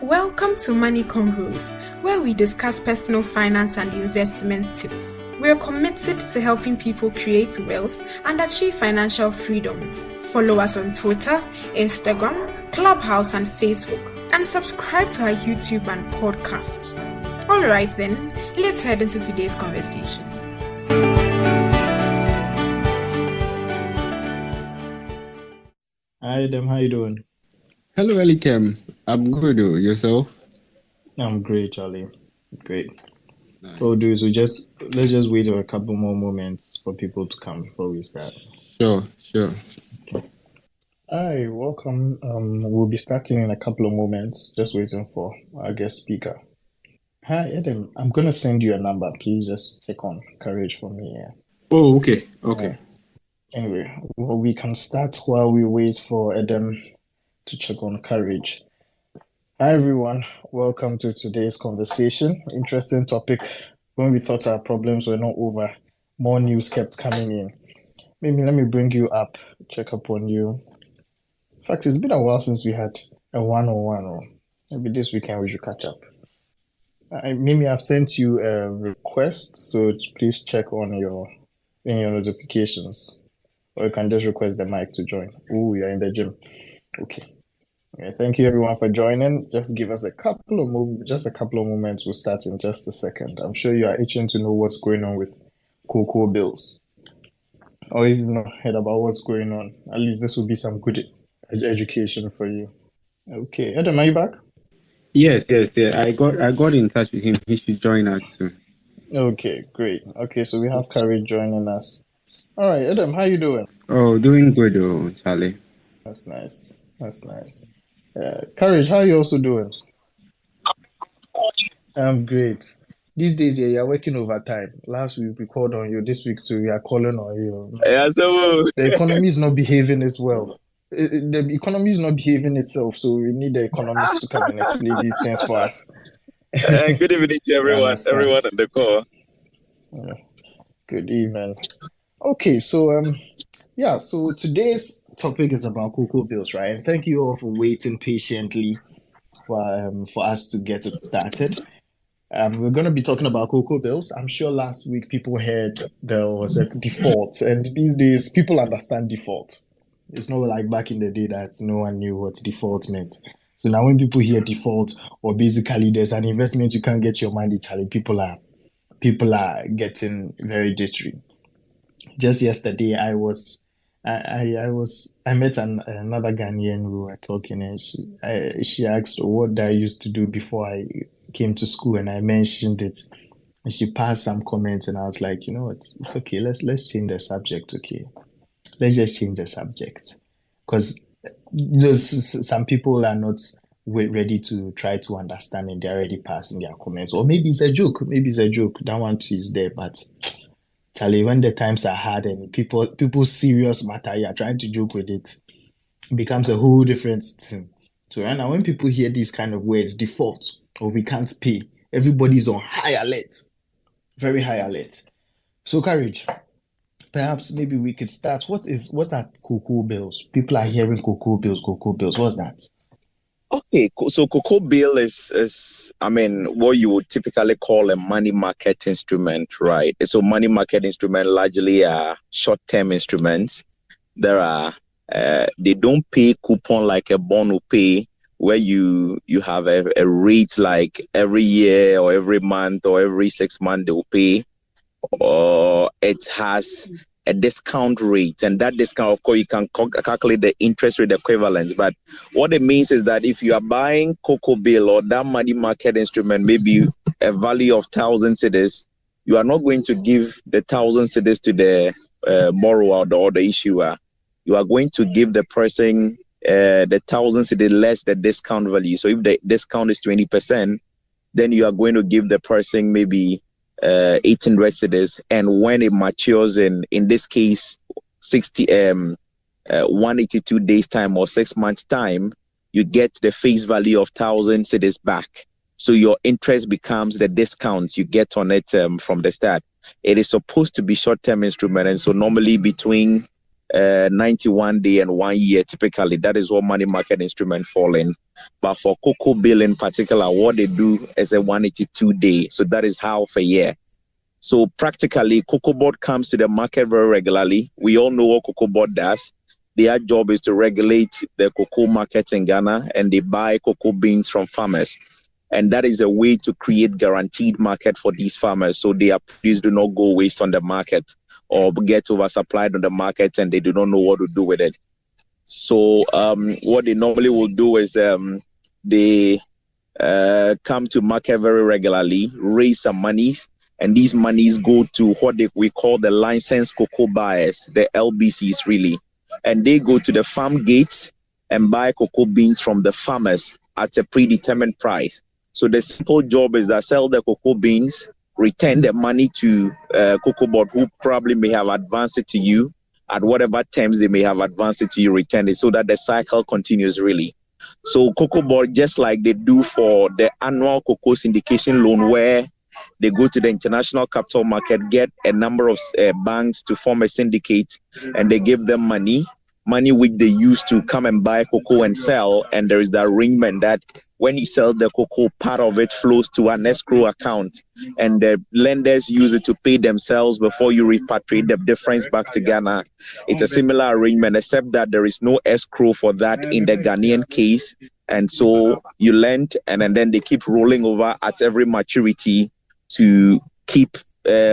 Welcome to Money Convos, where we discuss personal finance and investment tips. We're committed to helping people create wealth and achieve financial freedom. Follow us on Twitter, Instagram, Clubhouse, and Facebook, and subscribe to our YouTube and podcast. Alright then, let's head into today's conversation. Hi, Adam. How you doing? Hello, Elikem. I'm good. Yourself? I'm great, Charlie. Great. Nice. What we'll do is let's just wait for a couple more moments for people to come before we start. Sure. Okay. Hi, welcome. We'll be starting in a couple of moments. Just waiting for our guest speaker. Hi, Adam. I'm gonna send you a number. Please just check on Courage for me. Yeah. Oh, okay. Anyway, well, we can start while we wait for Adam to check on Courage. Hi, everyone. Welcome to today's conversation. Interesting topic. When we thought our problems were not over, more news kept coming in. Maybe let me bring you up, check up on you. In fact, it's been a while since we had a one-on-one, or maybe this weekend we should catch up. Maybe I've sent you a request, so please check on your notifications. Or you can just request the mic to join. Oh, you're in the gym. Okay. Thank you everyone for joining. Just give us a couple of moments. We'll start in just a second. I'm sure you are itching to know what's going on with cocoa bills. Or if you've not heard about what's going on, at least this will be some good education for you. Okay. Adam, are you back? Yes. I got in touch with him. He should join us too. Okay, great. Okay, so we have Courage joining us. All right, Adam, how you doing? Oh, doing good, Charlie. That's nice. Courage, how are you also doing? I'm great. These days, you're working overtime. Last week we called on you. This week too, we are calling on you. Yeah, so the economy is not behaving as well. The economy is not behaving itself, so we need the economists to come and explain these things for us. Good evening to everyone on the call. Good evening. Okay, so so today's topic is about cocoa bills, right? And thank you all for waiting patiently for us to get it started. We're going to be talking about cocoa bills. I'm sure last week people heard there was a default, and these days people understand default. It's not like back in the day that no one knew what default meant. So now when people hear default, or basically there's an investment you can't get your money, Charlie, people are getting very jittery. Just yesterday, I met another Ghanaian. We were talking, and she asked what I used to do before I came to school, and I mentioned it. And she passed some comments, and I was like, you know what, it's okay. Let's change the subject. Okay, let's just change the subject, because some people are not ready to try to understand, and they're already passing their comments. Or maybe it's a joke. That one too is there, but Charlie, when the times are hard and people's serious matter, you're trying to joke with it, becomes a whole different thing. So right now, when people hear these kind of words, default, or we can't pay, everybody's on high alert, very high alert. So Courage, perhaps maybe we could start. What are cocoa bills? People are hearing cocoa bills. What's that? Okay, so cocoa bill is what you would typically call a money market instrument, right? So money market instrument largely are short-term instruments. There are they don't pay coupon like a bond will pay, where you have a rate like every year or every month or every 6 months they will pay, or it has a discount rate, and that discount, of course, you can calculate the interest rate equivalence. But what it means is that if you are buying cocoa bill or that money market instrument, maybe a value of 1,000 cedis, you are not going to give the 1,000 cedis to the borrower or the issuer. You are going to give the person the 1,000 cedis less the discount value. So if the discount is 20%, then you are going to give the person maybe 800 cedis, and when it matures in this case 182 days time or 6 months time, you get the face value of 1,000 cedis back. So your interest becomes the discount you get on it from the start. It is supposed to be short-term instrument, and so normally between 91 day and 1 year. Typically, that is what money market instrument fall in. But for cocoa bill in particular, what they do is a 182 day. So that is half a year. So practically, Cocoa Board comes to the market very regularly. We all know what Cocoa Board does. Their job is to regulate the cocoa market in Ghana, and they buy cocoa beans from farmers. And that is a way to create guaranteed market for these farmers, so their produce do not go waste on the market or get oversupplied on the market, and they do not know what to do with it. So what they normally will do is they come to market very regularly, raise some monies, and these monies go to what we call the licensed cocoa buyers, the LBCs really. And they go to the farm gates and buy cocoa beans from the farmers at a predetermined price. So the simple job is that sell the cocoa beans, return the money to Cocoa Board, who probably may have advanced it to you at whatever terms they may have advanced it to you, return it, so that the cycle continues really. So Cocoa Board, just like they do for the annual cocoa syndication loan, where they go to the international capital market, get a number of banks to form a syndicate, and they give them money which they use to come and buy cocoa and sell. And there is the arrangement that when you sell the cocoa, part of it flows to an escrow account, and the lenders use it to pay themselves before you repatriate the difference back to Ghana. It's a similar arrangement, except that there is no escrow for that in the Ghanaian case. And so you lend, and then they keep rolling over at every maturity to keep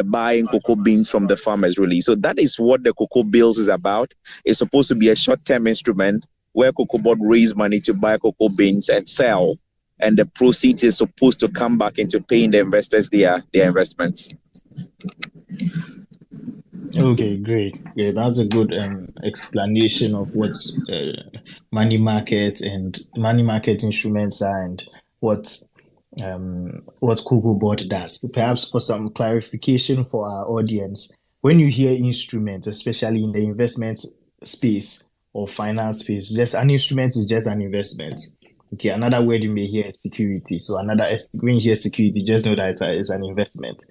buying cocoa beans from the farmers really. So that is what the cocoa bills is about. It's supposed to be a short-term instrument where Cocoa Board raise money to buy cocoa beans and sell, and the proceeds is supposed to come back into paying the investors their investments. Okay, great. Yeah, that's a good explanation of what money market and money market instruments are, and what Cocoa Board does. Perhaps for some clarification for our audience, when you hear instruments, especially in the investment space or finance space, just an instrument is just an investment. Okay, another word you may hear is security. So when you hear security, just know that it's an investment.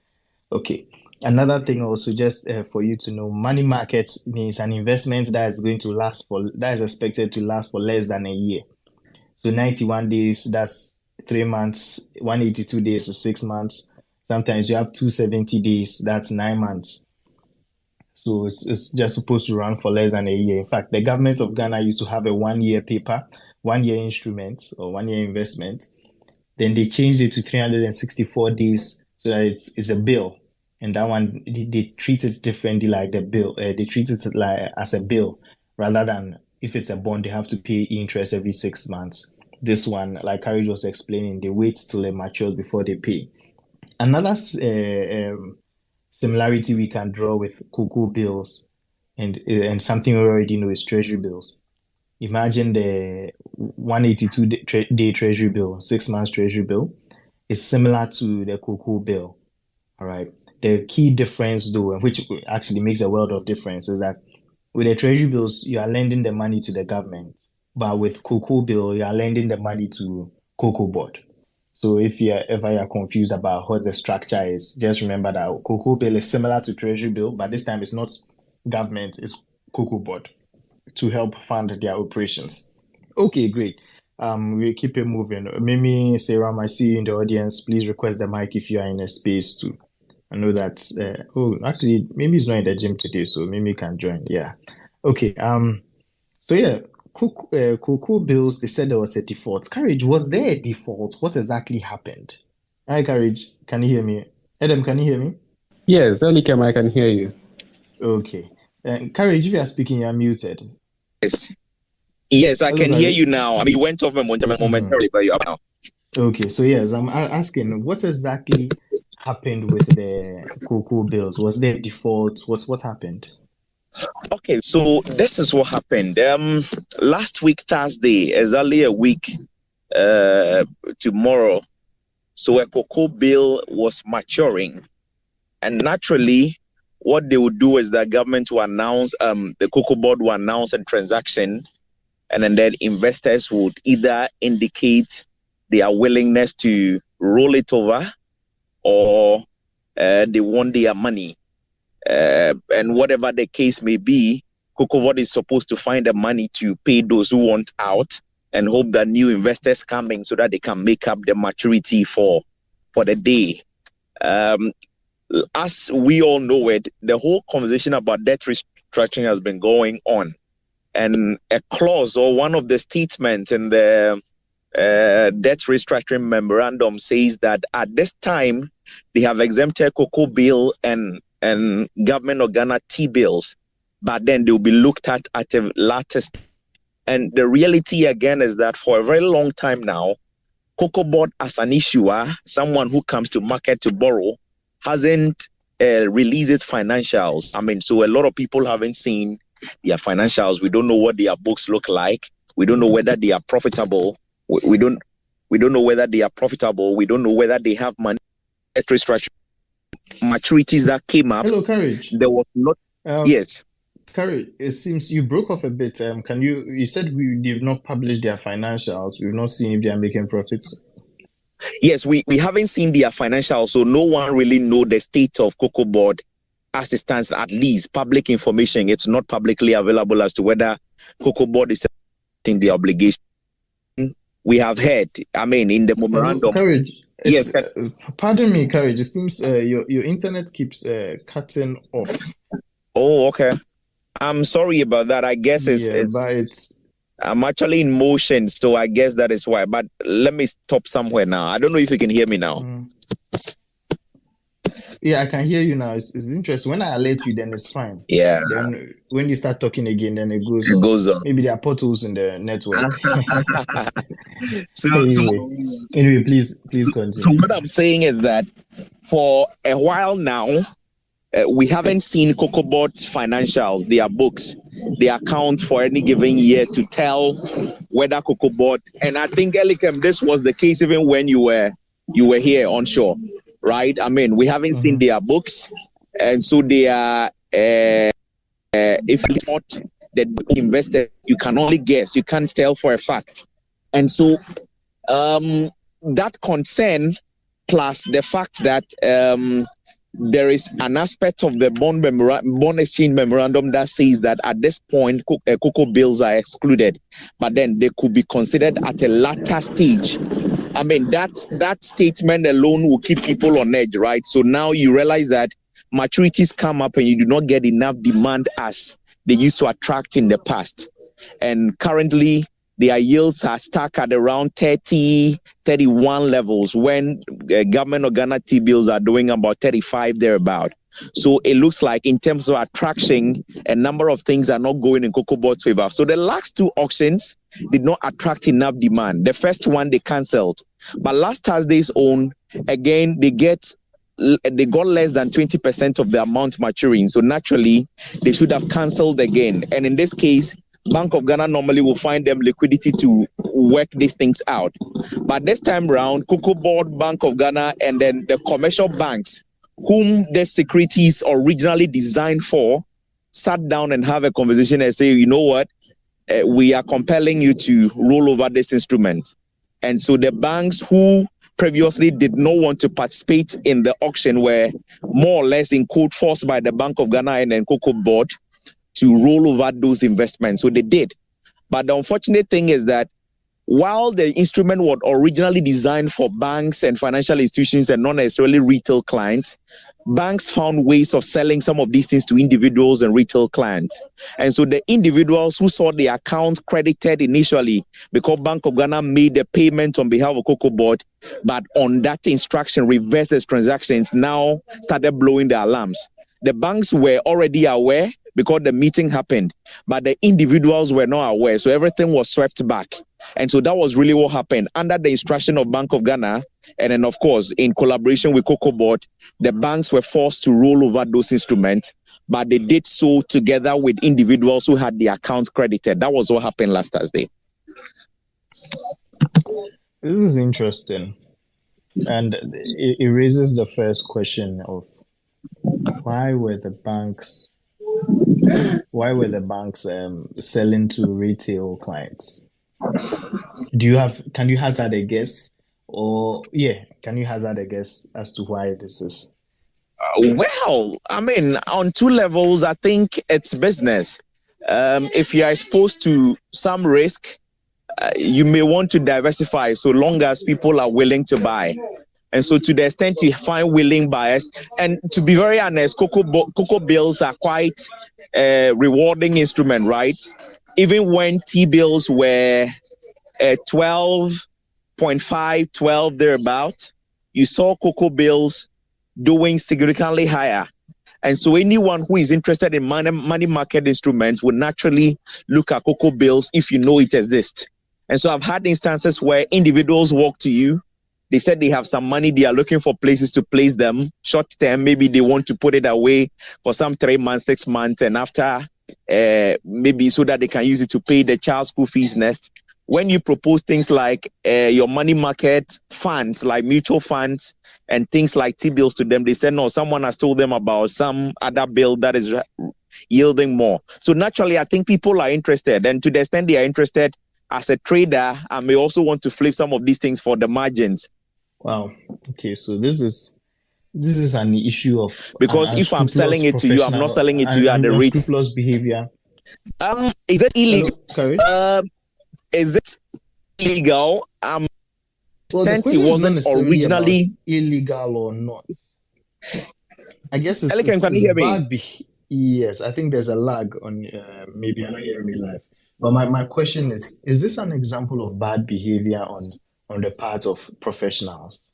Okay. Another thing also, just for you to know, money market means an investment that is expected to last for less than a year. So 91 days, that's 3 months. 182 days is 6 months. Sometimes you have 270 days, that's 9 months. So it's just supposed to run for less than a year. In fact, the government of Ghana used to have a 1 year paper, 1 year instrument or 1 year investment. Then they changed it to 364 days so that it's a bill. And that one, they treat it differently like the bill. They treat it like as a bill rather than if it's a bond, they have to pay interest every 6 months. This one, like Courage was explaining, they wait till it matures before they pay. Another similarity we can draw with cocoa bills and something we already know is treasury bills. Imagine the 182 day treasury bill, 6 months treasury bill is similar to the cocoa bill. All right. The key difference though, which actually makes a world of difference, is that with the treasury bills, you are lending the money to the government. But with cocoa bill, you are lending the money to Cocoa Board. So if you're ever confused about what the structure is, just remember that cocoa bill is similar to treasury bill, but this time it's not government, it's Cocoa Board to help fund their operations. Okay, great. We'll keep it moving. Mimi, Sarah, I see you in the audience. Please request the mic if you are in a space too. I know that. Actually, Mimi is not in the gym today, so Mimi can join. Yeah. Okay. So yeah, cocoa bills. They said there was a default. Courage, was there a default? What exactly happened? Hi, Courage. Can you hear me? Adam, can you hear me? Yes, Elikem, I can hear you. Okay. Courage, if you are speaking, you are muted. Yes, I can hear you now. I mean, you went off momentarily, but you're up now. Okay, so yes, I'm asking what exactly happened with the cocoa bills. Was there a default? What happened? Okay, so this is what happened. Last week, Thursday, exactly a week tomorrow, so a cocoa bill was maturing. And naturally, what they would do is the government will announce, the Cocoa Board will announce a transaction, and then investors would either indicate their willingness to roll it over or they want their money. And whatever the case may be, Cocoa is supposed to find the money to pay those who want out and hope that new investors come in so that they can make up the maturity for the day. As we all know it, the whole conversation about debt restructuring has been going on. And a clause or one of the statements in the debt restructuring memorandum says that at this time, they have exempted Cocoa Bill and Government of Ghana T-bills, but then they will be looked at a later stage. And the reality again is that for a very long time now, Cocoa Board as an issuer, someone who comes to market to borrow, hasn't released its financials. I mean, so a lot of people haven't seen their financials. We don't know what their books look like. We don't know whether they are profitable. We don't know whether they are profitable. We don't know whether they have money. Restructuring maturities that came up. Hello, Courage. There was not. Yes. Courage, it seems you broke off a bit. You said they've not published their financials. We've not seen if they are making profits. Yes, we haven't seen their financials, so no one really know the state of Cocoa Board as it stands. At least public information, it's not publicly available as to whether Cocoa Board is in the obligation. We have heard, I mean, in the memorandum. Courage. Yes. Pardon me, Courage. It seems your internet keeps cutting off. Oh, okay. I'm sorry about that. I guess I'm actually in motion, so I guess that is why. But let me stop somewhere now. I don't know if you can hear me now. Yeah, I can hear you now. It's interesting. When I alert you, then it's fine. Yeah. Then when you start talking again, then it goes on. Maybe there are potholes in the network. Anyway, please continue. So what I'm saying is that for a while now, we haven't seen Cocoa Board's financials, their books, their account for any given year to tell whether Cocoa Board, and I think Elikem, this was the case even when you were here onshore, right? I mean, we haven't seen their books, and so they are. If you thought that invested, you can only guess, you can't tell for a fact, and so that concern plus the fact that there is an aspect of the bond exchange memorandum that says that at this point, cocoa bills are excluded, but then they could be considered at a later stage. I mean, that statement alone will keep people on edge, right? So now you realize that maturities come up and you do not get enough demand as they used to attract in the past. And currently, their yields are stuck at around 30, 31 levels when Government of Ghana T-bills are doing about 35 thereabout. So it looks like in terms of attraction, a number of things are not going in Cocoa Board's favor. So the last two auctions did not attract enough demand. The first one they cancelled. But last Thursday's own, again, they got less than 20% of the amount maturing. So naturally, they should have cancelled again. And in this case, Bank of Ghana normally will find them liquidity to work these things out. But this time around, Cocoa Board, Bank of Ghana, and then the commercial banks, whom the securities originally designed for, sat down and have a conversation and say, you know what, we are compelling you to roll over this instrument. And so the banks who previously did not want to participate in the auction were more or less in code forced by the Bank of Ghana and then Cocoa Board to roll over those investments. So they did. But the unfortunate thing is that while the instrument was originally designed for banks and financial institutions and not necessarily retail clients, banks found ways of selling some of these things to individuals and retail clients. And so the individuals who saw their account credited initially because Bank of Ghana made the payment on behalf of Cocoa Board, but on that instruction, reversed those transactions, now started blowing the alarms. The banks were already aware because the meeting happened, but the individuals were not aware. So everything was swept back. And so that was really what happened. Under the instruction of Bank of Ghana, and then of course, in collaboration with Cocoa Board, the banks were forced to roll over those instruments, but they did so together with individuals who had their accounts credited. That was what happened last Thursday. This is interesting. And it raises the first question of why were the banks selling to retail clients? Can you hazard a guess? Can you hazard a guess as to why this is? Well, I mean, on two levels, I think it's business. if you are exposed to some risk, you may want to diversify so long as people are willing to buy. And so to the extent you find willing buyers, and to be very honest, cocoa bills are quite a rewarding instrument, right? Even when T-bills were 12.5, 12 thereabout, you saw cocoa bills doing significantly higher. And so anyone who is interested in money market instruments will naturally look at cocoa bills if you know it exists. And so I've had instances where individuals walk to you. They said they have some money. They are looking for places to place them short term. Maybe they want to put it away for some 3 months, 6 months, and after maybe so that they can use it to pay the child's school fees next. When you propose things like your money market funds, like mutual funds and things like T-bills to them, they said, no, someone has told them about some other bill that is yielding more. So naturally, I think people are interested. And to the extent they are interested, as a trader, I may also want to flip some of these things for the margins. Wow. Okay, so this is an issue of because if I'm selling it to you, I'm not selling it to you at the rate. Unscrupulous behavior. Is it illegal? Hello, Is it illegal? Well, the question wasn't originally illegal or not. I guess it's bad. Yes, I think there's a lag on. Maybe I'm not hearing me live. But my question is this an example of bad behavior on the part of professionals?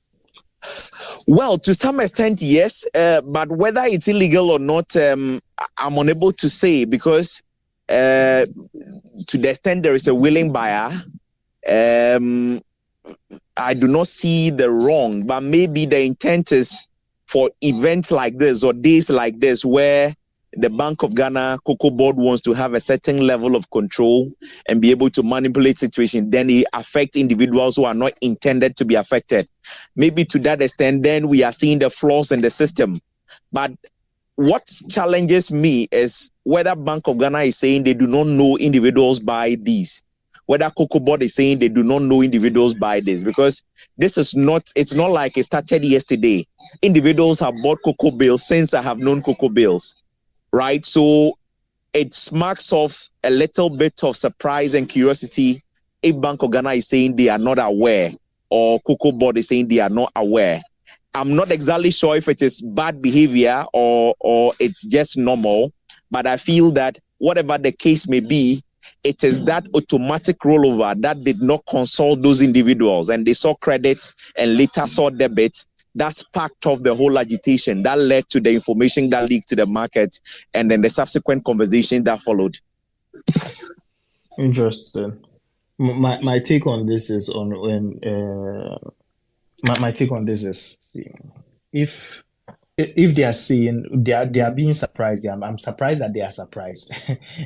Well, to some extent, yes. But whether it's illegal or not, I'm unable to say because to the extent there is a willing buyer, I do not see the wrong. But maybe the intent is for events like this or days like this where the Bank of Ghana Cocoa Board wants to have a certain level of control and be able to manipulate situations, then it affects individuals who are not intended to be affected. Maybe to that extent, then we are seeing the flaws in the system. But what challenges me is whether Bank of Ghana is saying they do not know individuals buy these, whether Cocoa Board is saying they do not know individuals buy this, because it's not like it started yesterday. Individuals have bought cocoa bills since I have known cocoa bills. Right, so it smacks of a little bit of surprise and curiosity if Bank of Ghana is saying they are not aware or Cocoa Board is saying they are not aware. I'm not exactly sure if it is bad behavior or it's just normal, but I feel that whatever the case may be, it is that automatic rollover that did not consult those individuals and they saw credit and later saw debit. That's part of the whole agitation that led to the information that leaked to the market and then the subsequent conversation that followed. Interesting. My take on this is if they are saying they are being surprised, I'm surprised that they are surprised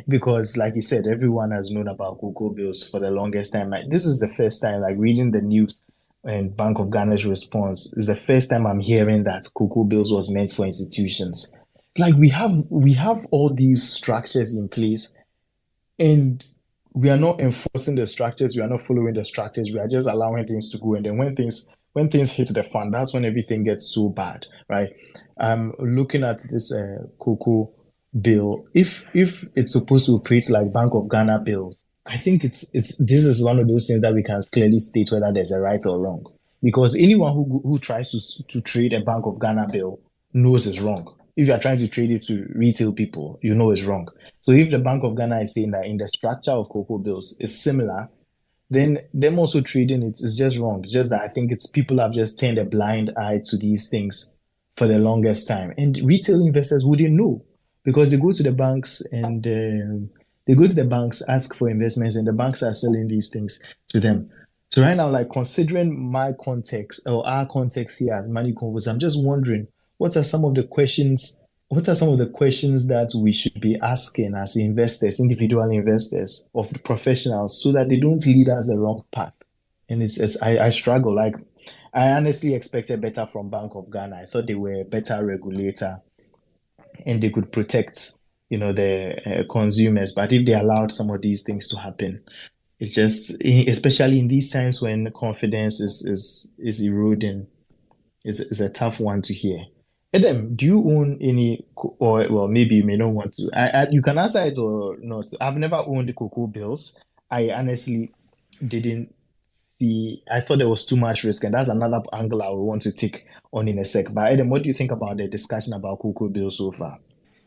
because, like you said, everyone has known about cocoa bills for the longest time. Like, this is the first time, like reading the news and Bank of Ghana's response is the first time I'm hearing that cocoa bills was meant for institutions. It's like we have all these structures in place, and we are not enforcing the structures. We are not following the structures. We are just allowing things to go, and then when things hit the fan, that's when everything gets so bad, right? Looking at this cocoa bill, if it's supposed to operate like Bank of Ghana bills, I think this is one of those things that we can clearly state whether there's a right or wrong. Because anyone who tries to trade a Bank of Ghana bill knows it's wrong. If you are trying to trade it to retail people, you know it's wrong. So if the Bank of Ghana is saying that in the structure of cocoa bills is similar, then them also trading it is just wrong. Just that I think it's people have just turned a blind eye to these things for the longest time. And retail investors wouldn't know because they go to the banks and ask for investments, and the banks are selling these things to them. So right now, like considering my context or our context here at Money Convos, I'm just wondering what are some of the questions that we should be asking as investors, individual investors, of the professionals, so that they don't lead us the wrong path. And I struggle. Like, I honestly expected better from Bank of Ghana. I thought they were a better regulator and they could protect the consumers. But if they allowed some of these things to happen, it's just, especially in these times when confidence is eroding, is a tough one to hear. Adam, do you own any, or well, maybe you may not want to. You can answer it or not. I've never owned cocoa bills. I honestly didn't see. I thought there was too much risk, and that's another angle I would want to take on in a sec. But Adam, what do you think about the discussion about cocoa bills so far?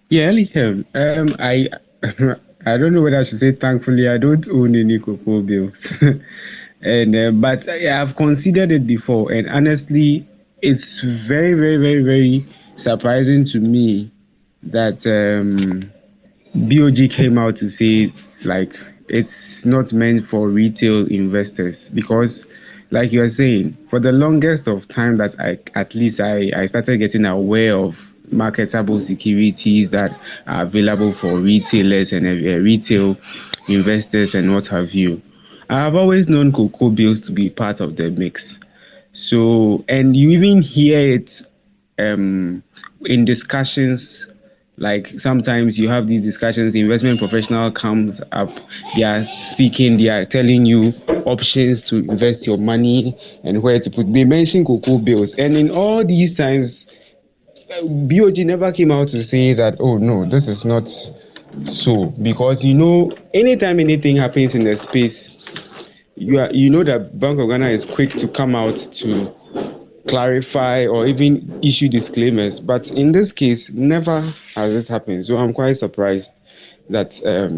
Yeah, Elikem, I I don't know whether I should say thankfully I don't own any cocoa bills, and but I've considered it before, and honestly, it's very, very, very, very surprising to me that BOG came out to say like it's not meant for retail investors because, like you are saying, for the longest of time that I started getting aware of marketable securities that are available for retailers and retail investors and what have you. I have always known cocoa bills to be part of the mix. So, and you even hear it in discussions. Like sometimes you have these discussions, the investment professional comes up, they are speaking, they are telling you options to invest your money and where to put. They mention cocoa bills. And in all these times, BOG never came out to say that, oh no, this is not so. Because anytime anything happens in the space, you know that Bank of Ghana is quick to come out to clarify or even issue disclaimers, but in this case, never has it happened. So I'm quite surprised that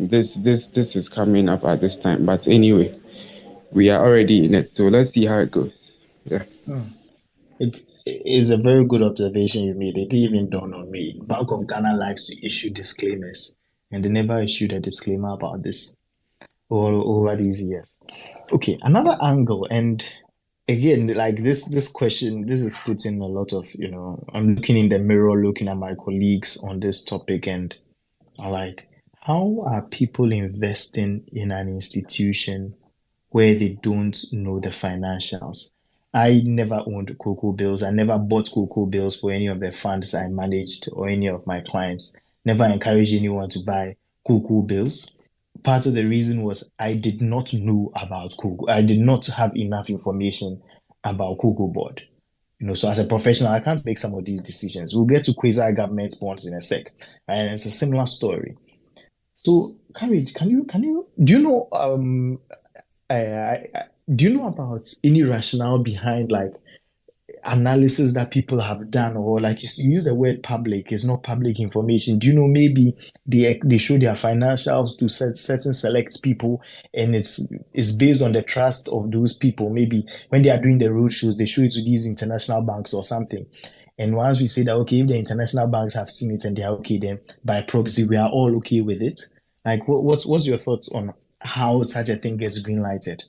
this is coming up at this time. But anyway, we are already in it, so let's see how it goes. Yeah. It is a very good observation you made. It didn't even dawn on me. Bank of Ghana likes to issue disclaimers, and they never issued a disclaimer about this all over these years. Okay, another angle, and again, like this question, this is putting a lot of, I'm looking in the mirror, looking at my colleagues on this topic, and I'm like, how are people investing in an institution where they don't know the financials? I never owned cocoa bills. I never bought cocoa bills for any of the funds I managed or any of my clients. Never encouraged anyone to buy cocoa bills. Part of the reason was I did not know about cocoa. I did not have enough information about cocoa board. So as a professional, I can't make some of these decisions. We'll get to quasi-government bonds in a sec, and it's a similar story. So, Courage, do you know do you know about any rationale behind like analysis that people have done, or like you use the word public, it's not public information? Do you know maybe they show their financials to certain select people, and it's based on the trust of those people? Maybe when they are doing the roadshows, they show it to these international banks or something. And once we say that, okay, if the international banks have seen it and they are okay, then by proxy, we are all okay with it. Like, what's your thoughts on how such a thing gets green lighted?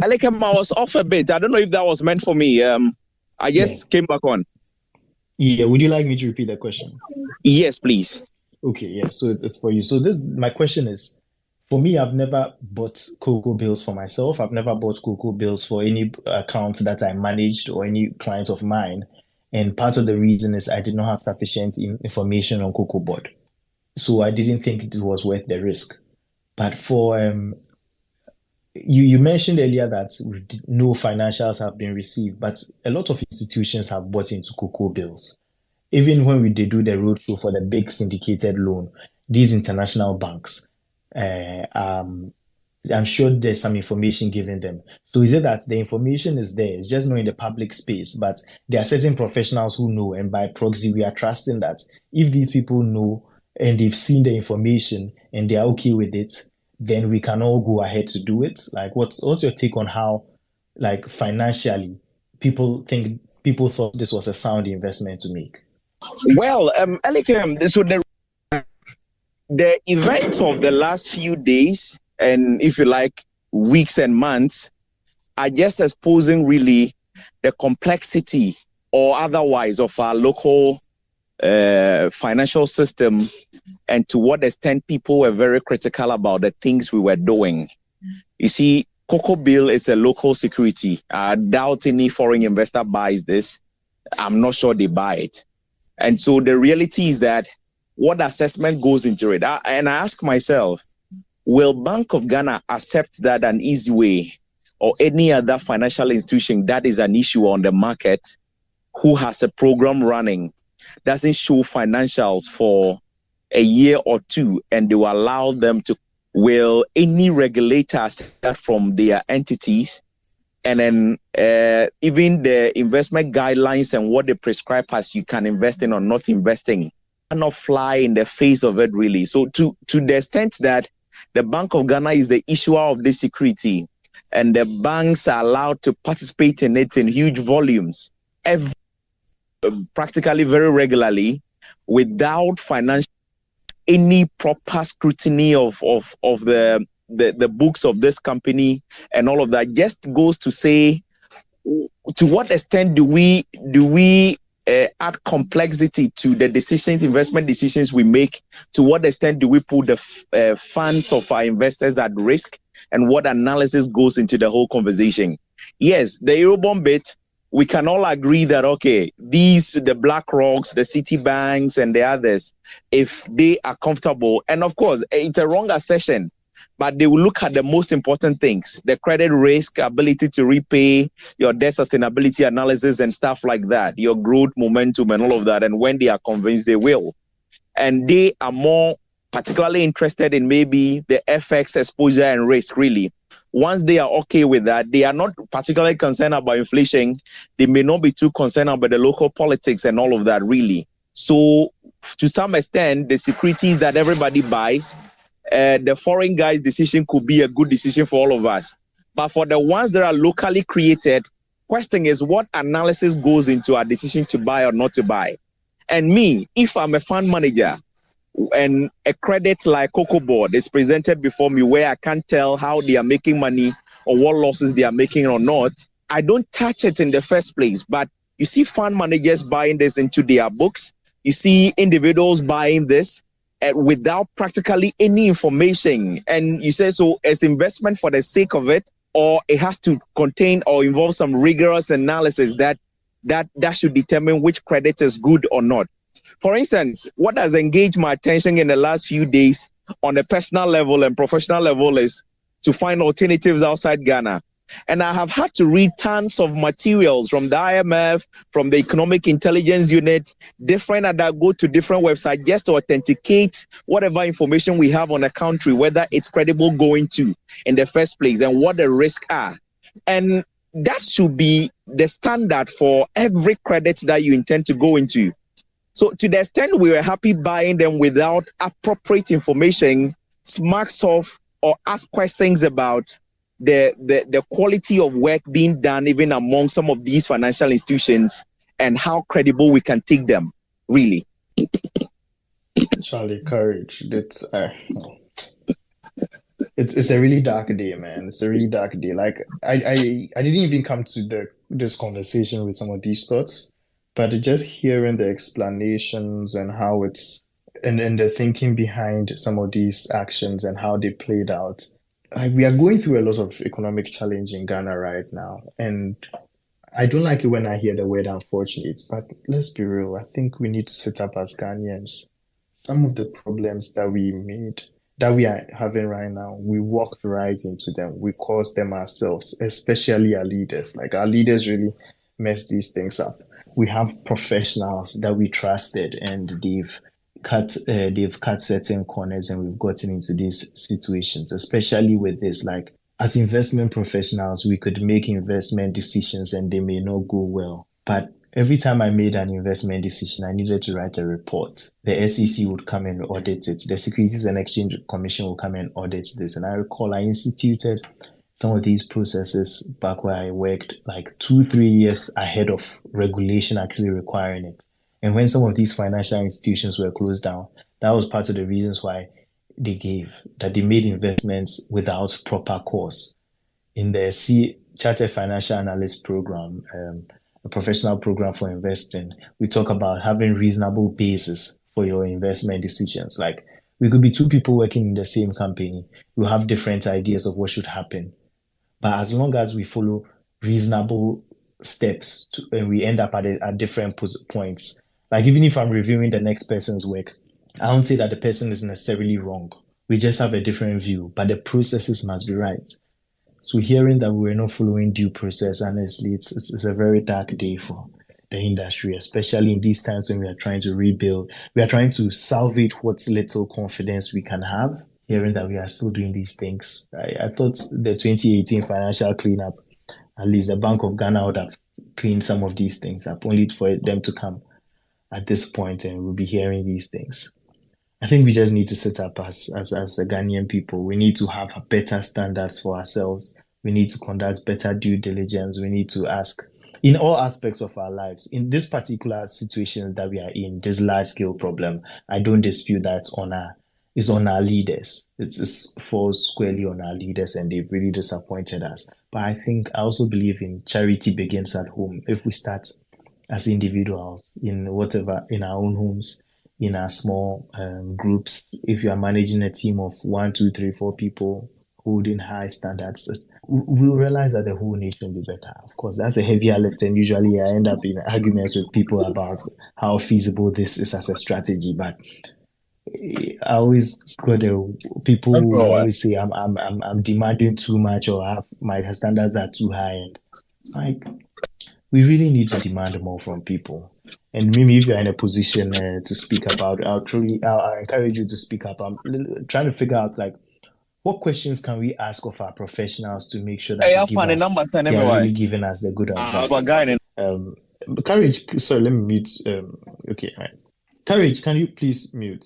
Elikem, I was off a bit. I don't know if that was meant for me. I just came back on. Yeah, would you like me to repeat the question? Yes, please. Okay, yeah. So it's for you. So my question is, for me, I've never bought cocoa bills for myself. I've never bought cocoa bills for any account that I managed or any client of mine. And part of the reason is I did not have sufficient information on cocoa board. So I didn't think it was worth the risk. But for you mentioned earlier that no financials have been received, but a lot of institutions have bought into cocoa bills. Even when they do the roadshow for the big syndicated loan, these international banks, I'm sure there's some information given them. So is it that the information is there? It's just not in the public space, but there are certain professionals who know, and by proxy, we are trusting that if these people know and they've seen the information and they are okay with it, then we can all go ahead to do it. Like, what's your take on how, like, financially, people thought this was a sound investment to make? Well, Elikem, this would the events of the last few days, and if you like, weeks and months, are just exposing really the complexity or otherwise of our local financial system, and to what extent people were very critical about the things we were doing. You see, cocoa bill is a local security. I doubt any foreign investor buys this. I'm not sure they buy it. And so the reality is that what assessment goes into it? And I ask myself, will Bank of Ghana accept that an easy way, or any other financial institution that is an issue on the market who has a program running doesn't show financials for a year or two, and they will allow them to, will any regulator start from their entities, and then even the investment guidelines and what they prescribe as you can invest in or not investing cannot fly in the face of it, really. So to the extent that the Bank of Ghana is the issuer of this security, and the banks are allowed to participate in it in huge volumes, practically very regularly, without financial any proper scrutiny of the books of this company and all of that, just goes to say, to what extent do we add complexity to the decisions, investment decisions we make? To what extent do we put the funds of our investors at risk? And what analysis goes into the whole conversation? Yes, the Eurobond bit, we can all agree that, okay, the Black Rocks, the Citibanks, and the others, if they are comfortable, and of course, it's a wrong assertion, but they will look at the most important things: the credit risk, ability to repay, your debt sustainability analysis and stuff like that, your growth momentum and all of that. And when they are convinced, they will. And they are more particularly interested in maybe the FX exposure and risk, really. Once they are okay with that, they are not particularly concerned about inflation. They may not be too concerned about the local politics and all of that, really. So to some extent, the securities that everybody buys, the foreign guy's decision could be a good decision for all of us. But for the ones that are locally created, question is what analysis goes into our decision to buy or not to buy. And me, if I'm a fund manager and a credit like Cocoa Board is presented before me where I can't tell how they are making money or what losses they are making or not, I don't touch it in the first place. But you see fund managers buying this into their books. You see individuals buying this without practically any information. And you say, so as investment for the sake of it, or it has to contain or involve some rigorous analysis that should determine which credit is good or not. For instance, what has engaged my attention in the last few days on a personal level and professional level is to find alternatives outside Ghana. And I have had to read tons of materials from the IMF, from the Economic Intelligence Unit, different that go to different websites just to authenticate whatever information we have on a country, whether it's credible going to in the first place and what the risks are. And that should be the standard for every credit that you intend to go into. So to the extent we were happy buying them without appropriate information, smacks off or ask questions about the quality of work being done even among some of these financial institutions and how credible we can take them, really. Charlie, courage. It's a really dark day, man. It's a really dark day. Like I didn't even come to this conversation with some of these thoughts, but just hearing the explanations and how it's and the thinking behind some of these actions and how they played out. Like, we are going through a lot of economic challenge in Ghana right now, and I don't like it when I hear the word unfortunate, but let's be real. I think we need to sit up as Ghanaians. Some of the problems that we are having right now, we walked right into them. We caused them ourselves, especially our leaders. Like, our leaders really mess these things up. We have professionals that we trusted, and they've cut certain corners, and we've gotten into these situations, especially with this. Like, as investment professionals, we could make investment decisions and they may not go well. But every time I made an investment decision, I needed to write a report. The SEC would come and audit it. The Securities and Exchange Commission will come and audit this. And I recall I instituted some of these processes back where I worked, like 2-3 years ahead of regulation actually requiring it. And when some of these financial institutions were closed down, that was part of the reasons why they made investments without proper course. In the Chartered Financial Analyst program, a professional program for investing, we talk about having reasonable basis for your investment decisions. Like, we could be two people working in the same company. We'll have different ideas of what should happen. But as long as we follow reasonable steps and we end up at different points, like even if I'm reviewing the next person's work, I don't say that the person is necessarily wrong. We just have a different view, but the processes must be right. So hearing that we're not following due process, honestly, it's a very dark day for the industry, especially in these times when we are trying to rebuild. We are trying to salvage what little confidence we can have, hearing that we are still doing these things. I thought the 2018 financial cleanup, at least the Bank of Ghana would have cleaned some of these things up, only for them to come at this point and we'll be hearing these things. I think we just need to set up as the Ghanaian people. We need to have better standards for ourselves. We need to conduct better due diligence. We need to ask in all aspects of our lives. In this particular situation that we are in, this large scale problem, I don't dispute that it's on our leaders. It falls squarely on our leaders, and they've really disappointed us. But I also believe in charity begins at home. If we start as individuals in our own homes, in our small groups, if you are managing a team of 1, 2, 3, 4 people holding high standards, we'll realize that the whole nation will be better. Of course, that's a heavier lift, and usually I end up in arguments with people about how feasible this is as a strategy. But I always got people who always say I'm demanding too much, or my standards are too high, and we really need to demand more from people. And maybe if you're in a position to speak about, I'll encourage you to speak up. I'm trying to figure out what questions can we ask of our professionals to make sure that they are really giving us the good advice. Courage, sorry, let me mute. Okay, all right. Courage, can you please mute?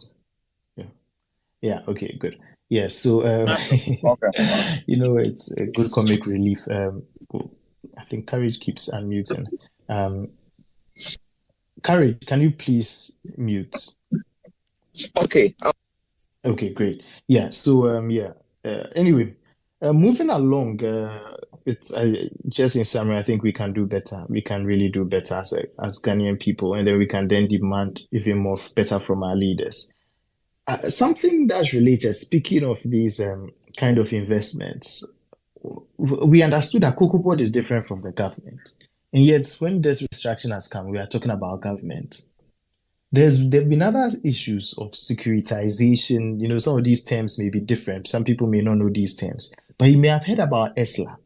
Yeah, okay, good. Yeah, so okay. It's a good comic relief. I think Courage keeps unmuting. Courage, can you please mute? Okay. Okay, great. Yeah. So anyway, moving along. It's just in summary. I think we can do better. We can really do better as Ghanaian people, and then we can then demand even more better from our leaders. Something that's related. Speaking of these kind of investments, we understood that Cocoa Board is different from the government. And yet, when this restructuring has come, we are talking about government. There've been other issues of securitization. Some of these terms may be different. Some people may not know these terms. But you may have heard about ESLA,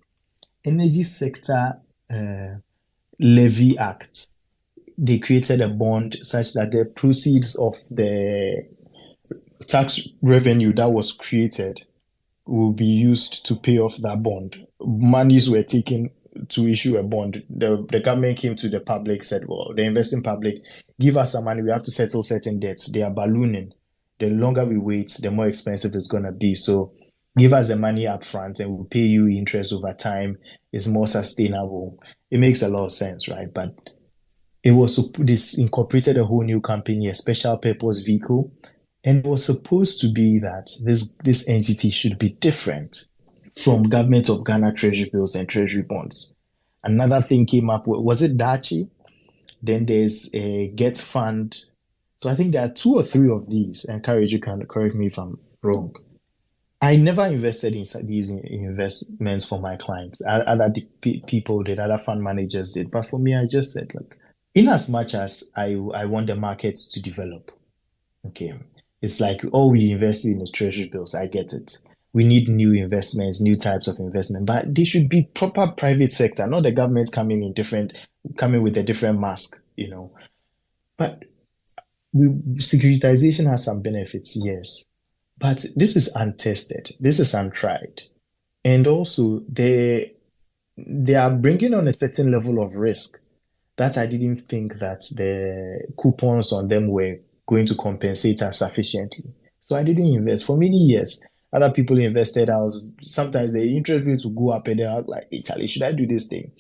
Energy Sector Levy Act. They created a bond such that the proceeds of the tax revenue that was created will be used to pay off that bond. Monies were taken to issue a bond. The government came to the public, said, well, the investing public, give us some money, we have to settle certain debts. They are ballooning. The longer we wait, the more expensive it's going to be. So give us the money up front and we'll pay you interest over time. It's more sustainable. It makes a lot of sense, right? But this incorporated a whole new company, a special purpose vehicle, and it was supposed to be that this entity should be different from Government of Ghana treasury bills and treasury bonds. Another thing came up, was it Dachi? Then there's a Get Fund. So I think there are 2 or 3 of these. I encourage you can correct me if I'm wrong. I never invested in these investments for my clients. Other people did, other fund managers did. But for me, I just said, look, in as much as I want the markets to develop, okay, it's like, we invest in the treasury bills. I get it. We need new investments, new types of investment, but they should be proper private sector, not the government coming with a different mask, But securitization has some benefits, yes, but this is untested. This is untried. And also they are bringing on a certain level of risk that I didn't think that the coupons on them were going to compensate us sufficiently. So I didn't invest for many years. Other people invested. Sometimes the interest rates will go up, and then I was like, hey, Charlie, should I do this thing?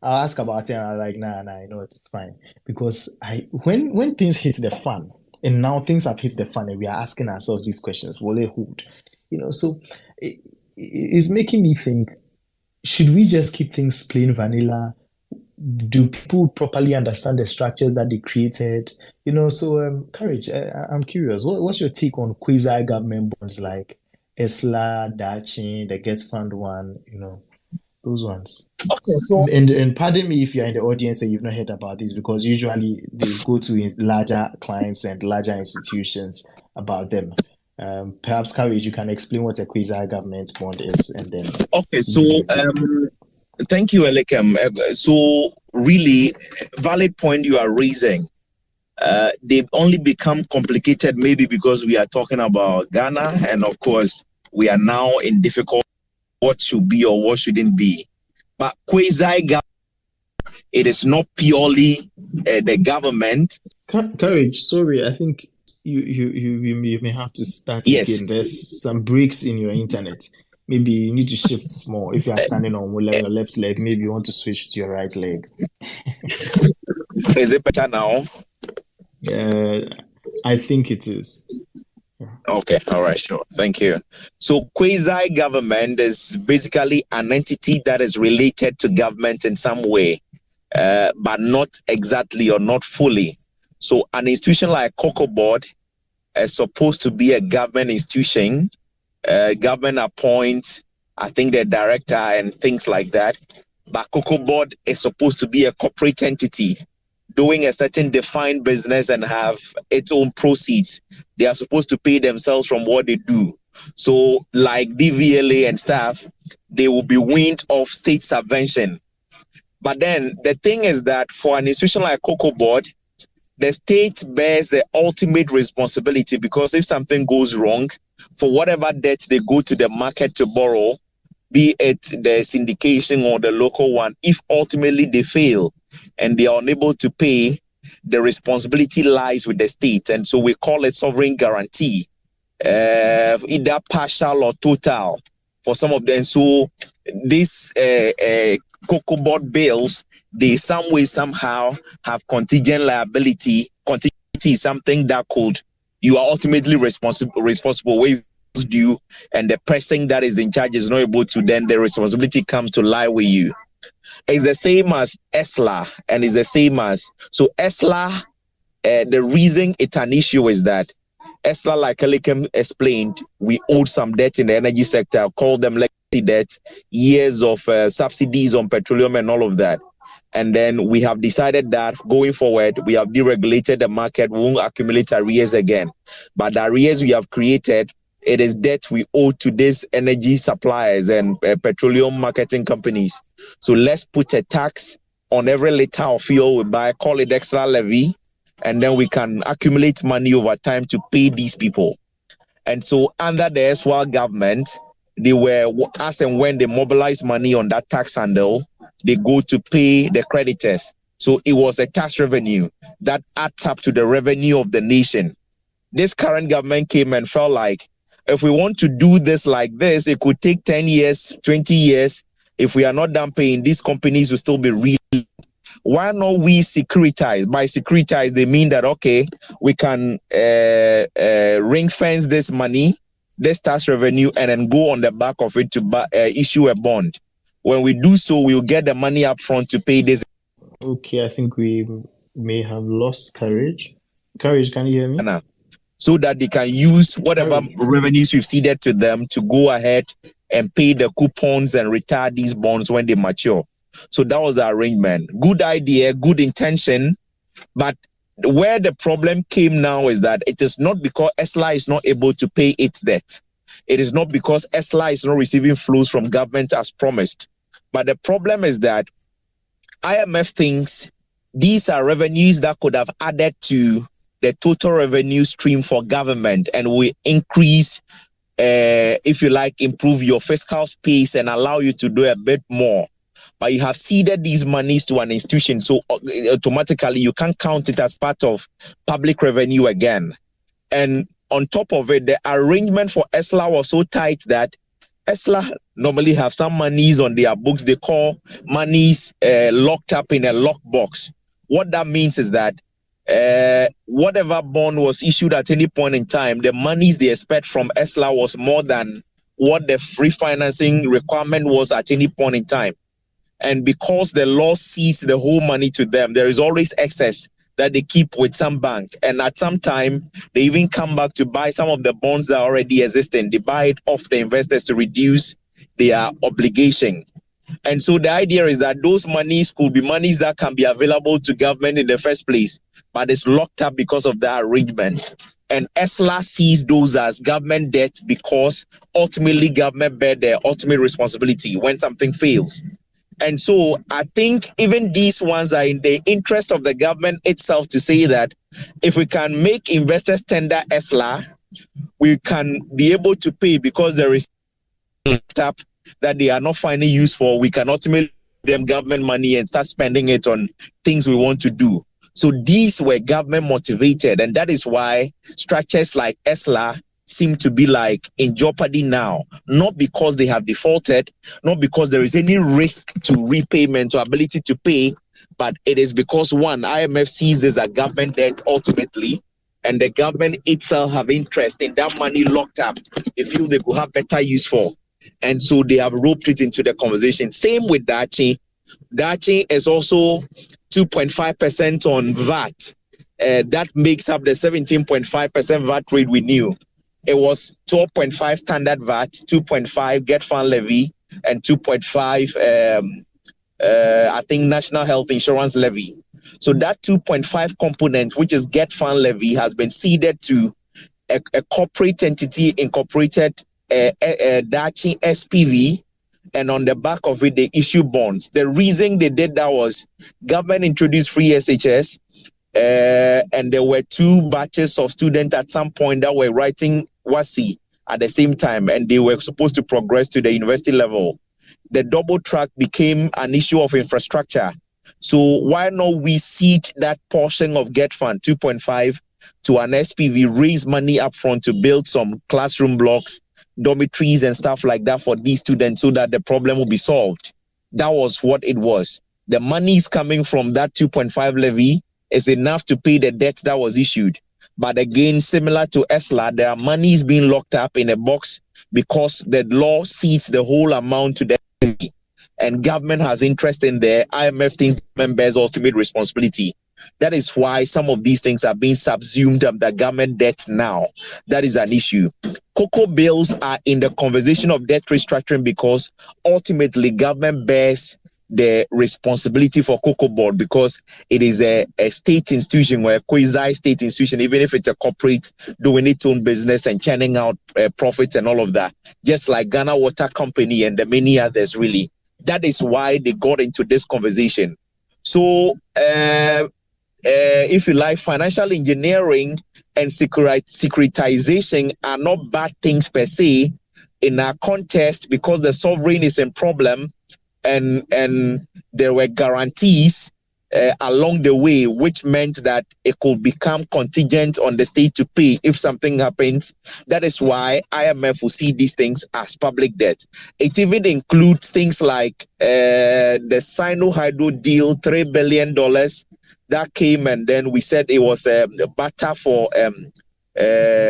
I'll ask about it, and I'm like, nah, I know it's fine. Because when things hit the fan, and now things have hit the fan, and we are asking ourselves these questions, will they hold? So it's making me think, should we just keep things plain vanilla? Do people properly understand the structures that they created? So Courage, I'm curious, what's your take on quasi-government bonds like ESLA, Dachi, the Get Fund one, those ones? Okay, so and pardon me if you're in the audience and you've not heard about this, because usually they go to larger clients and larger institutions about them. Perhaps Courage, you can explain what a quasi-government bond is, and then. Okay, so thank you, Elikem. So really valid point you are raising. They've only become complicated maybe because we are talking about Ghana, and of course we are now in difficult what should be or what shouldn't be. But quasi-government, it is not purely the government. Courage, sorry, I think you may have to start Yes. again. There's some breaks in your internet. Maybe you need to shift small. If you are standing on your left leg, maybe you want to switch to your right leg. Is it better now? I think it is. Okay, all right, sure. Thank you. So quasi-government is basically an entity that is related to government in some way, but not exactly or not fully. So an institution like Cocoa Board is supposed to be a government institution. Government appoints, I think, the director and things like that. But Cocoa Board is supposed to be a corporate entity doing a certain defined business and have its own proceeds. They are supposed to pay themselves from what they do. So like DVLA and stuff, they will be weaned off state subvention. But then the thing is that for an institution like Cocoa Board, the state bears the ultimate responsibility, because if something goes wrong, for whatever debt they go to the market to borrow, be it the syndication or the local one, if ultimately they fail and they are unable to pay, the responsibility lies with the state. And so we call it sovereign guarantee, either partial or total for some of them. So these Cocoa Board bills, they some way, somehow have contingent liability. Contingent is something that you are ultimately responsible where it's due, and the person that is in charge is not able to, then the responsibility comes to lie with you. It's the same as ESLA, and it's the same as, so ESLA, the reason it's an issue is that ESLA, like Elikem explained, we owed some debt in the energy sector, call them legacy debt, years of subsidies on petroleum and all of that. And then we have decided that going forward, we have deregulated the market, we won't accumulate arrears again. But the arrears we have created, it is debt we owe to these energy suppliers and petroleum marketing companies. So let's put a tax on every liter of fuel we buy, call it extra levy, and then we can accumulate money over time to pay these people. And so under the SWAL government, they were, as and when they mobilize money on that tax handle, they go to pay the creditors. So it was a tax revenue that adds up to the revenue of the nation. This current government came and felt like, if we want to do this like this, it could take 10 years, 20 years. If we are not done paying, these companies will still be real. Why not we securitize? By securitize, they mean that, okay, we can ring fence this money, this tax revenue, and then go on the back of it to issue a bond. When we do so, we'll get the money up front to pay this. Okay, I think we may have lost Courage. Courage, can you hear me? So that they can use whatever revenues we've ceded to them to go ahead and pay the coupons and retire these bonds when they mature. So that was the arrangement. Good idea, good intention. But where the problem came now is that it is not because ESLA is not able to pay its debt. It is not because ESLA is not receiving flows from government as promised. But the problem is that IMF thinks these are revenues that could have added to the total revenue stream for government and will increase, if you like, improve your fiscal space and allow you to do a bit more. But you have ceded these monies to an institution, so automatically you can't count it as part of public revenue again. And on top of it, the arrangement for ESLA was so tight that ESLA normally have some monies on their books. They call monies locked up in a lockbox. What that means is that whatever bond was issued at any point in time, the monies they expect from ESLA was more than what the refinancing requirement was at any point in time. And because the law sees the whole money to them, there is always excess that they keep with some bank. And at some time, they even come back to buy some of the bonds that are already existing. They buy it off the investors to reduce their obligation. And so the idea is that those monies could be monies that can be available to government in the first place, but it's locked up because of the arrangement. And ESLA sees those as government debt because ultimately government bear their ultimate responsibility when something fails. And so I think even these ones are in the interest of the government itself to say that if we can make investors tender ESLA, we can be able to pay because there is tap that they are not finding use for. We can ultimately give them government money and start spending it on things we want to do. So these were government motivated, and that is why structures like ESLA seem to be like in jeopardy now, not because they have defaulted, not because there is any risk to repayment or ability to pay, but it is because one, IMF sees this as government debt ultimately, and the government itself have interest in that money locked up. They feel they could have better use for, and so they have roped it into the conversation. Same with Dachi. Dachi is also 2.5% on VAT. That makes up the 17.5% VAT rate we knew. It was 12.5 standard VAT, 2.5 get fund levy, and 2.5 I think national health insurance levy. So that 2.5 component, which is get fund levy, has been ceded to a corporate entity incorporated Dachi SPV, and on the back of it, they issue bonds. The reason they did that was government introduced free SHS, and there were 2 batches of students at some point that were writing WASI at the same time, and they were supposed to progress to the university level. The double track became an issue of infrastructure. So why not we seed that portion of Get Fund 2.5 to an SPV, raise money up front to build some classroom blocks, dormitories and stuff like that for these students so that the problem will be solved. That was what it was. The monies coming from that 2.5 levy is enough to pay the debt that was issued. But again, similar to ESLA, there are monies being locked up in a box because the law cedes the whole amount to the SPV. And government has interest in there. IMF thinks government bears ultimate responsibility. That is why some of these things are being subsumed under government debt now. That is an issue. Cocoa bills are in the conversation of debt restructuring because ultimately government bears the responsibility for Cocoa Board because it is a state institution or a quasi-state institution, even if it's a corporate doing its own business and churning out profits and all of that, just like Ghana Water Company and the many others really. That is why they got into this conversation. So, if you like, financial engineering and securitization are not bad things per se in our context because the sovereign is in problem and there were guarantees along the way, which meant that it could become contingent on the state to pay if something happens. That is why IMF will see these things as public debt. It even includes things like the Sino-Hydro deal, $3 billion that came, and then we said it was barter for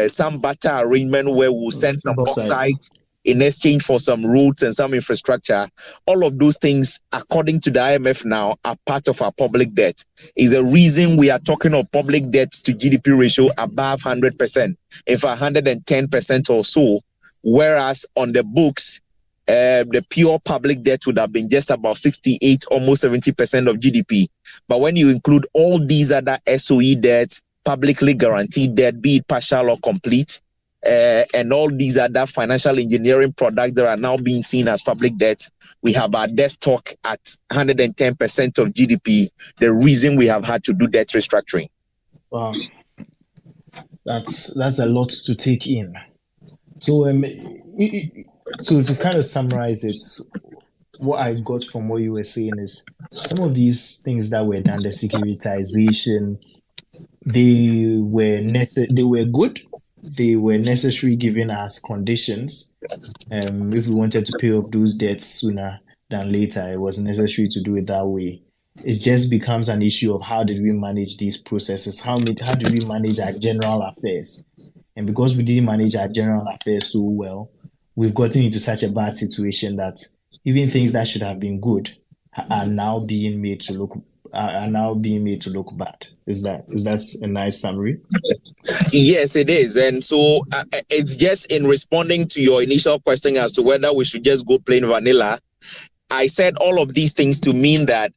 some barter arrangement where we'll send some bauxite in exchange for some roads and some infrastructure. All of those things, according to the IMF now, are part of our public debt. Is a reason we are talking of public debt to GDP ratio above 100%, in fact 110% or so, whereas on the books, the pure public debt would have been just about 68, almost 70% of GDP. But when you include all these other SOE debts, publicly guaranteed debt, be it partial or complete, and all these other financial engineering products that are now being seen as public debt, we have our debt stock at 110% of GDP. The reason we have had to do debt restructuring. Wow, that's a lot to take in. So, so to kind of summarize it, what I got from what you were saying is some of these things that were done, the securitization, they were good. They were necessary given as conditions. If we wanted to pay off those debts sooner than later, it was necessary to do it that way. It just becomes an issue of how did we manage these processes? How did we manage our general affairs? And because we didn't manage our general affairs so well, we've gotten into such a bad situation that even things that should have been good are now being made to look bad. Is that a nice summary? Yes, it is. And so it's just in responding to your initial question as to whether we should just go plain vanilla. I said all of these things to mean that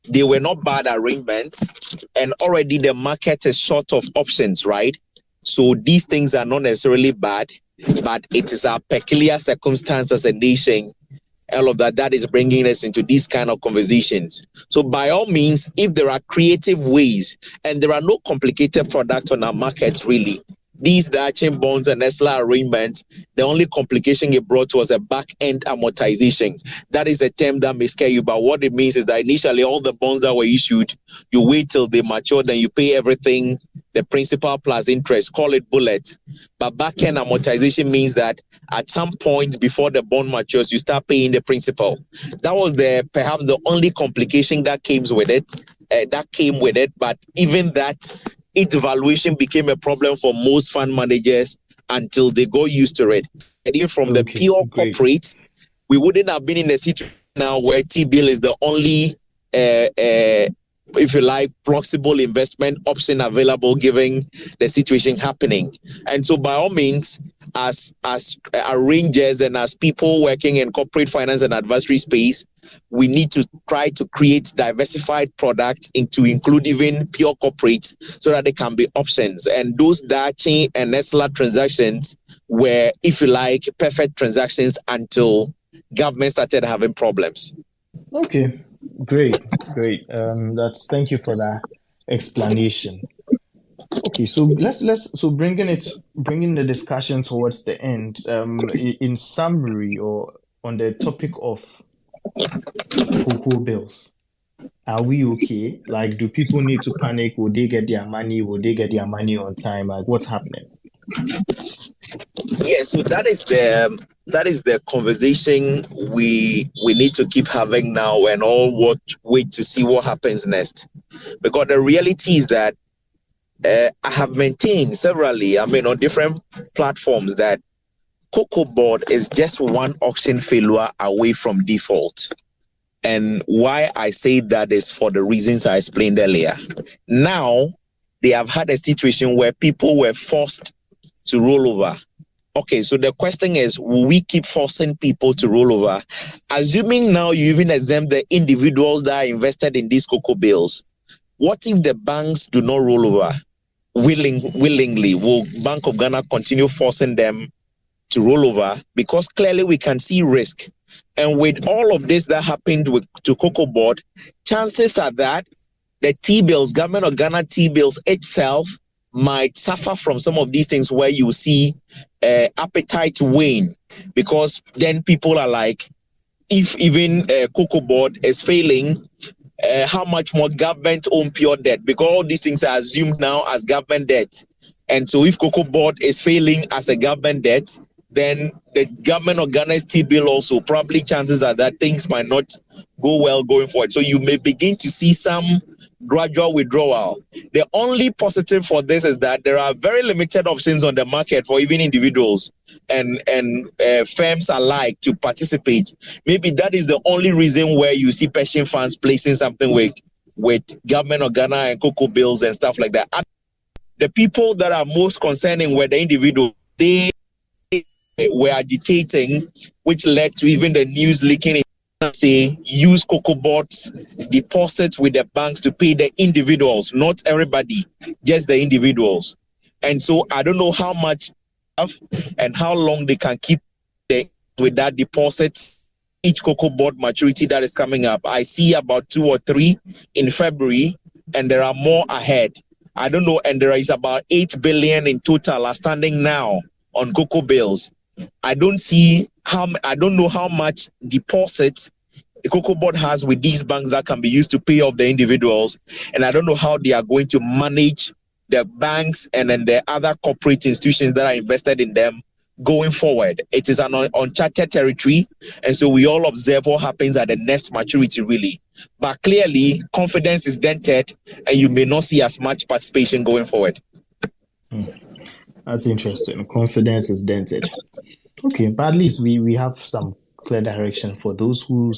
they were not bad arrangements, and already the market is short of options, right? So these things are not necessarily bad, but it is our peculiar circumstance as a nation all of that. That is bringing us into these kind of conversations. So by all means, if there are creative ways and there are no complicated products on our markets, really, these Dachshund bonds and ESLA arrangements, the only complication it brought was a back-end amortization. That is a term that may scare you, but what it means is that initially all the bonds that were issued, you wait till they mature, then you pay everything, the principal plus interest, call it bullet. But back-end amortization means that at some point before the bond matures, you start paying the principal. That was perhaps the only complication that came with it. But even that, its valuation became a problem for most fund managers until they got used to it. And even from the pure corporates, we wouldn't have been in a situation now where T-bill is the only, if you like, plausible investment option available given the situation happening. And so by all means, as arrangers and as people working in corporate finance and advisory space, we need to try to create diversified products to include even pure corporates so that they can be options. And those Dachshund and ESLA transactions were, if you like, perfect transactions until government started having problems. Okay, great. Thank you for that explanation. Okay, so let's bringing the discussion towards the end. In summary, or on the topic of cocoa bills, are we okay? Like, do people need to panic? Will they get their money? Will they get their money on time? Like, what's happening? Yeah, so that is the conversation we need to keep having now, and all wait to see what happens next. Because the reality is that I have maintained severally, on different platforms, that Cocoa Board is just one auction failure away from default. And why I say that is for the reasons I explained earlier. Now, they have had a situation where people were forced to roll over. Okay, so the question is, will we keep forcing people to roll over? Assuming now you even exempt the individuals that are invested in these cocoa bills, what if the banks do not roll over willingly? Will Bank of Ghana continue forcing them to roll over? Because clearly we can see risk. And with all of this that happened to Cocoa Board, chances are that the T-bills, Government of Ghana T-bills itself, might suffer from some of these things where you see appetite wane, because then people are like, if even Cocoa Board is failing, how much more government own pure debt? Because all these things are assumed now as government debt. And so if Cocoa Board is failing as a government debt, then the Government of Ghana's T-bill also, probably chances are that things might not go well going forward. So you may begin to see some gradual withdrawal. The only positive for this is that there are very limited options on the market for even individuals and firms alike to participate. Maybe that is the only reason where you see pension funds placing something with Government of Ghana and cocoa bills and stuff like that. The people that are most concerning were the individuals. They were agitating, which led to even the news leaking. They use Cocoa Board's deposits with the banks to pay the individuals, not everybody, just the individuals. And so I don't know how much and how long they can keep with that deposit. Each Cocoa Board maturity that is coming up, I see about 2 or 3 in February, and there are more ahead. I don't know, and there is about 8 billion in total outstanding now on cocoa bills. I don't know how much deposits the Cocoa Board has with these banks that can be used to pay off the individuals, and I don't know how they are going to manage the banks and then the other corporate institutions that are invested in them going forward. It is an uncharted territory, and so we all observe what happens at the next maturity, really. But clearly, confidence is dented, and you may not see as much participation going forward. That's interesting. Confidence is dented. Okay, but at least we have some clear direction for those who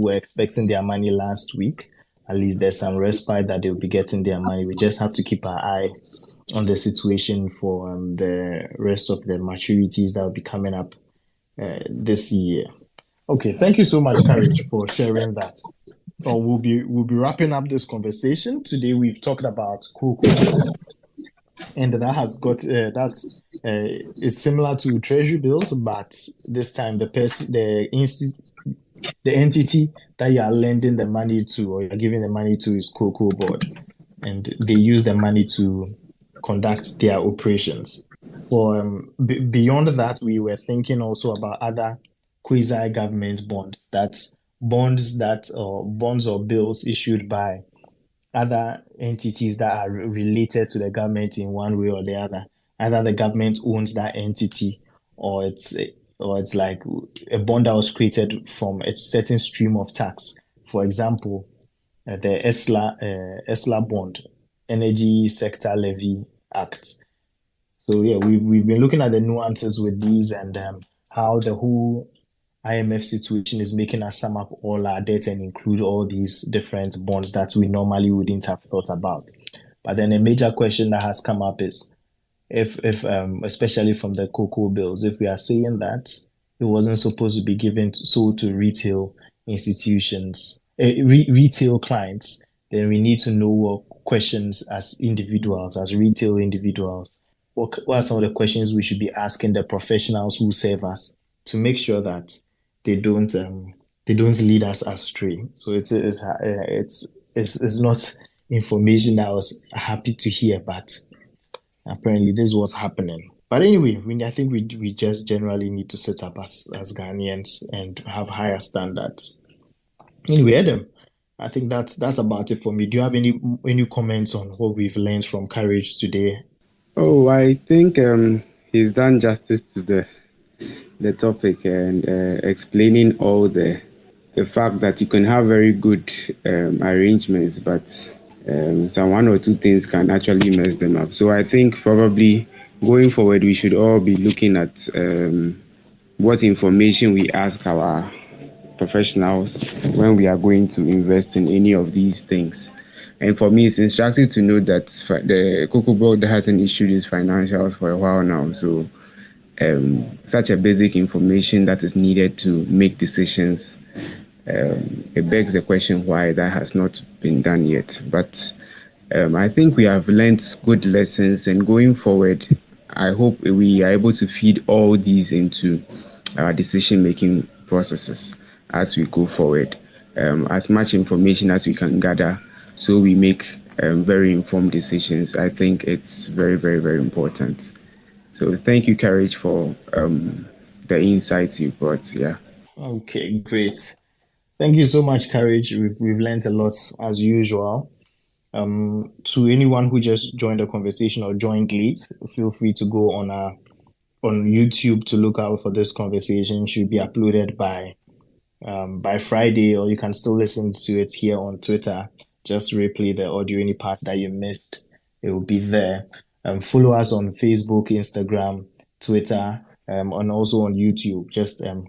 were expecting their money last week. At least there's some respite that they'll be getting their money. We just have to keep our eye on the situation for the rest of the maturities that will be coming up this year. Okay, thank you so much, Courage, for sharing that. We'll be wrapping up this conversation today. We've talked about cocoa, and that has got that's It's similar to treasury bills, but this time the entity that you are lending the money to or you're giving the money to is Cocoa Board, and they use the money to conduct their operations. For beyond that, we were thinking also about other quasi-government bonds. That's bonds or bills issued by other entities that are related to the government in one way or the other. Either the government owns that entity, or it's like a bond that was created from a certain stream of tax. For example, the ESLA bond, Energy Sector Levy Act. So yeah, we've been looking at the nuances with these and how the whole IMF situation is making us sum up all our debt and include all these different bonds that we normally wouldn't have thought about. But then a major question that has come up is if especially from the cocoa bills, if we are saying that it wasn't supposed to be given to retail institutions, retail clients, then we need to know what questions as individuals, as retail individuals, what are some of the questions we should be asking the professionals who serve us to make sure that they don't lead us astray. So it's not information that I was happy to hear, but apparently this was happening. But anyway, I think we just generally need to set up as Ghanaians and have higher standards. Anyway, Adam, I think that's about it for me. Do you have any comments on what we've learned from Courage today? Oh, I think he's done justice to the topic and explaining all the fact that you can have very good arrangements, but some one or two things can actually mess them up. So I think probably going forward, we should all be looking at what information we ask our professionals when we are going to invest in any of these things. And for me, it's instructive to know that the Cocoa Board hasn't issued its financials for a while now. So such a basic information that is needed to make decisions, it begs the question why that has not been done yet. But I think we have learned good lessons, and going forward, I hope we are able to feed all these into our decision-making processes as we go forward. As much information as we can gather, so we make very informed decisions. I think it's very, very, very important. So thank you, Courage, for the insights you brought. Yeah. Okay, great. Thank you so much, Courage. We've learned a lot as usual. To anyone who just joined the conversation or joined late, feel free to go on YouTube to look out for this conversation. It should be uploaded by Friday, or you can still listen to it here on Twitter. Just replay the audio, any part that you missed, it will be there. Follow us on Facebook, Instagram, Twitter, and also on YouTube. Just and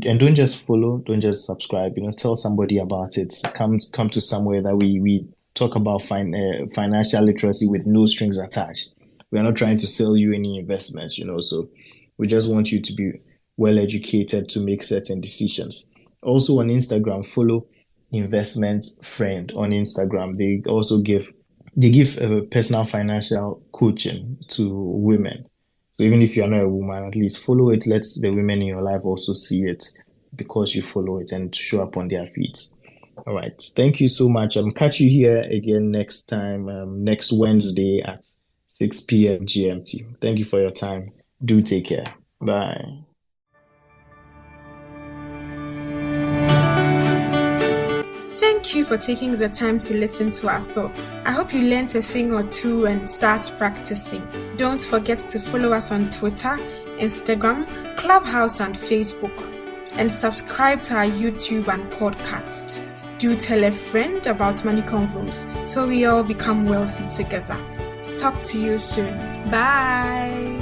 don't just follow, don't just subscribe. Tell somebody about it. Come to somewhere that we talk about financial literacy with no strings attached. We are not trying to sell you any investments, So we just want you to be well educated to make certain decisions. Also on Instagram, follow Investment Friend on Instagram. They also give personal financial coaching to women. So even if you're not a woman, at least follow it. Let the women in your life also see it because you follow it and show up on their feeds. All right. Thank you so much. Catch you here again next time, next Wednesday at 6 p.m. GMT. Thank you for your time. Do take care. Bye. Thank you for taking the time to listen to our thoughts. I hope you learned a thing or two and start practicing. Don't forget to follow us on Twitter, Instagram, Clubhouse, and Facebook. And subscribe to our YouTube and podcast. Do tell a friend about Money Convos so we all become wealthy together. Talk to you soon. Bye.